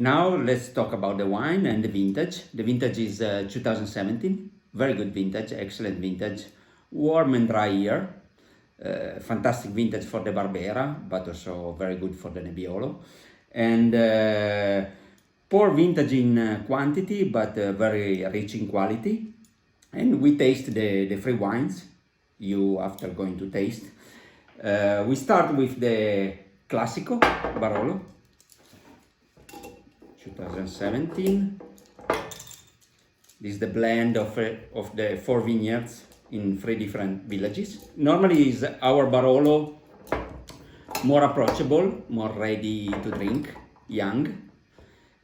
Now let's talk about the wine and the vintage. The vintage is 2017, very good vintage, excellent vintage, warm and dry year. Fantastic vintage for the Barbera, but also very good for the Nebbiolo. And poor vintage in quantity, but very rich in quality. And we taste the three wines you after going to taste. We start with the Classico Barolo 2017. This is the blend of the four vineyards in three different villages. Normally is our Barolo more approachable, more ready to drink, young,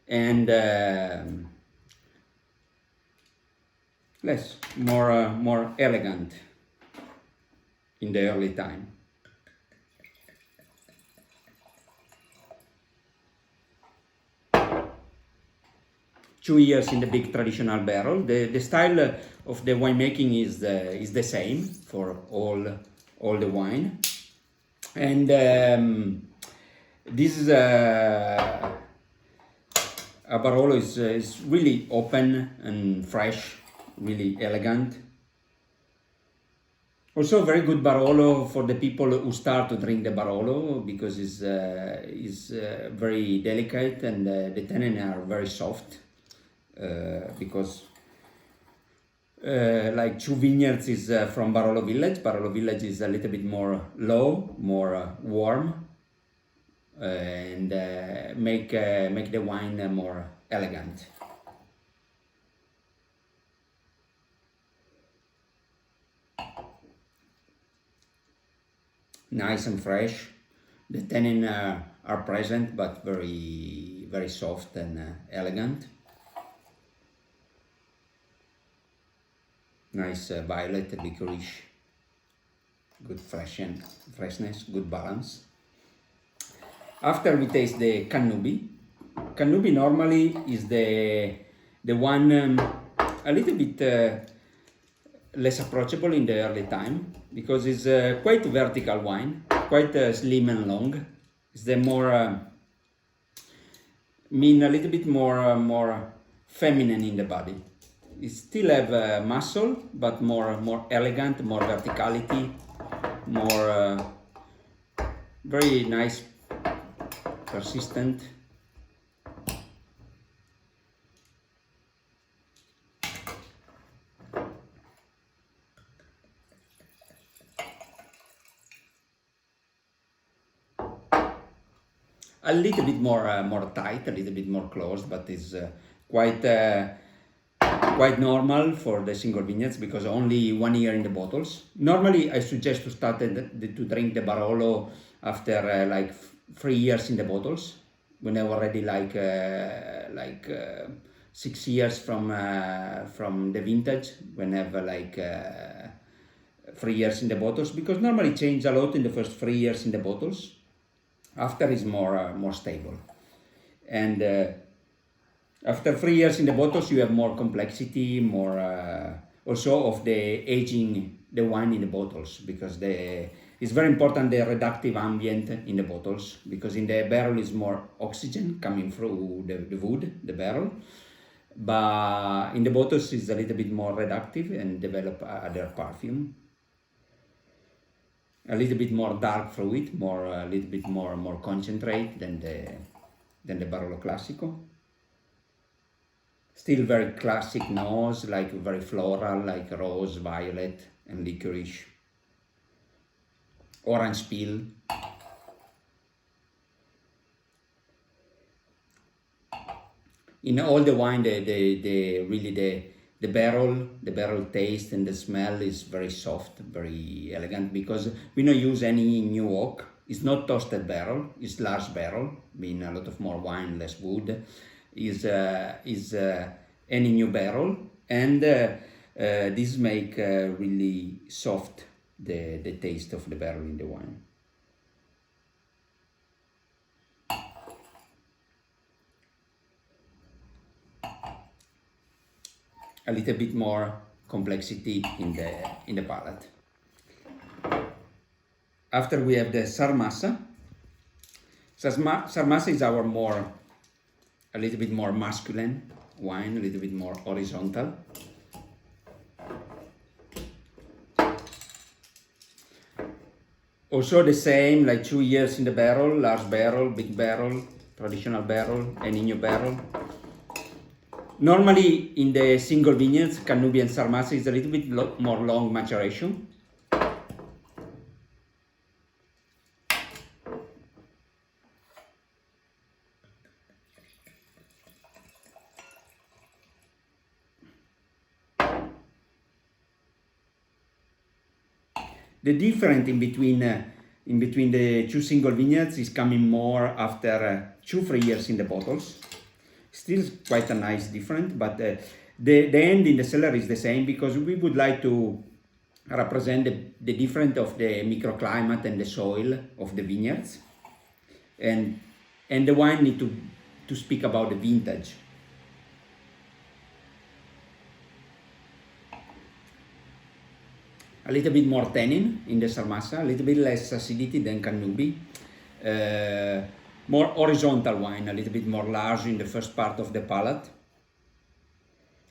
and more elegant in the early time. Two years in the big traditional barrel. The style of the winemaking is the same for all the wine, and this is a Barolo is really open and fresh, really elegant. Also very good Barolo for the people who start to drink the Barolo, because it's very delicate, and the tannins are very soft. Because like two vineyards is from Barolo village. Barolo village is a little bit more low, more warm, and make the wine more elegant. Nice and fresh. The tannins are present, but very soft and elegant. Nice violet licorice, good freshness, good balance. After we taste the Cannubi. Cannubi normally is the one a little bit less approachable in the early time, because it's quite vertical wine, quite slim and long. It's the more mean a little bit more feminine in the body. It still have muscle, but more elegant, more verticality, more very nice, persistent. A little bit more tight, a little bit more closed, but it's quite normal for the single vineyards, because only 1 year in the bottles. Normally, I suggest to start to drink the Barolo after like 3 years in the bottles, when they're already like 6 years from the vintage, when they have like 3 years in the bottles, because normally change a lot in the first 3 years in the bottles. After is more stable, and after 3 years in the bottles, you have more complexity, more also of the aging the wine in the bottles, because it's very important the reductive ambient in the bottles, because in the barrel is more oxygen coming through the wood, the barrel, but in the bottles is a little bit more reductive and develop other perfume. A little bit more dark fruit, a little bit more concentrate than the Barolo Classico. Still very classic nose, like very floral, like rose, violet, and licorice. Orange peel. In all the wine, the barrel taste and the smell is very soft, very elegant, because we don't use any new oak. It's not toasted barrel, it's large barrel, mean a lot of more wine, less wood. Is any new barrel, and this make really soft the taste of the barrel in the wine. A little bit more complexity in the palate. After we have the Sarmassa. Sarmassa is our more a little bit more masculine wine, a little bit more horizontal. Also the same, like 2 years in the barrel, large barrel, big barrel, traditional barrel, and new barrel. Normally in the single vineyards, Cannubi and Sarmassa is a little bit more long maturation. The difference in between the two single vineyards is coming more after 2-3 years in the bottles. Still quite a nice difference, but the end in the cellar is the same, because we would like to represent the difference of the microclimate and the soil of the vineyards, and the wine need to speak about the vintage. A little bit more tannin in the Sarmassa, a little bit less acidity than Cannubi. More horizontal wine, a little bit more large in the first part of the palate.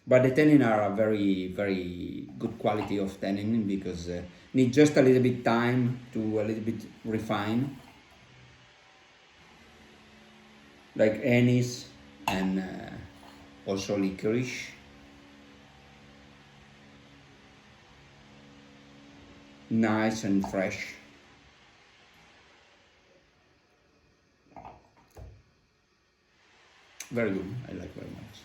But the tannin are a very, very good quality of tannin, because need just a little bit time to a little bit refine. Like anise and also licorice. Nice and fresh. Very good, I like very much.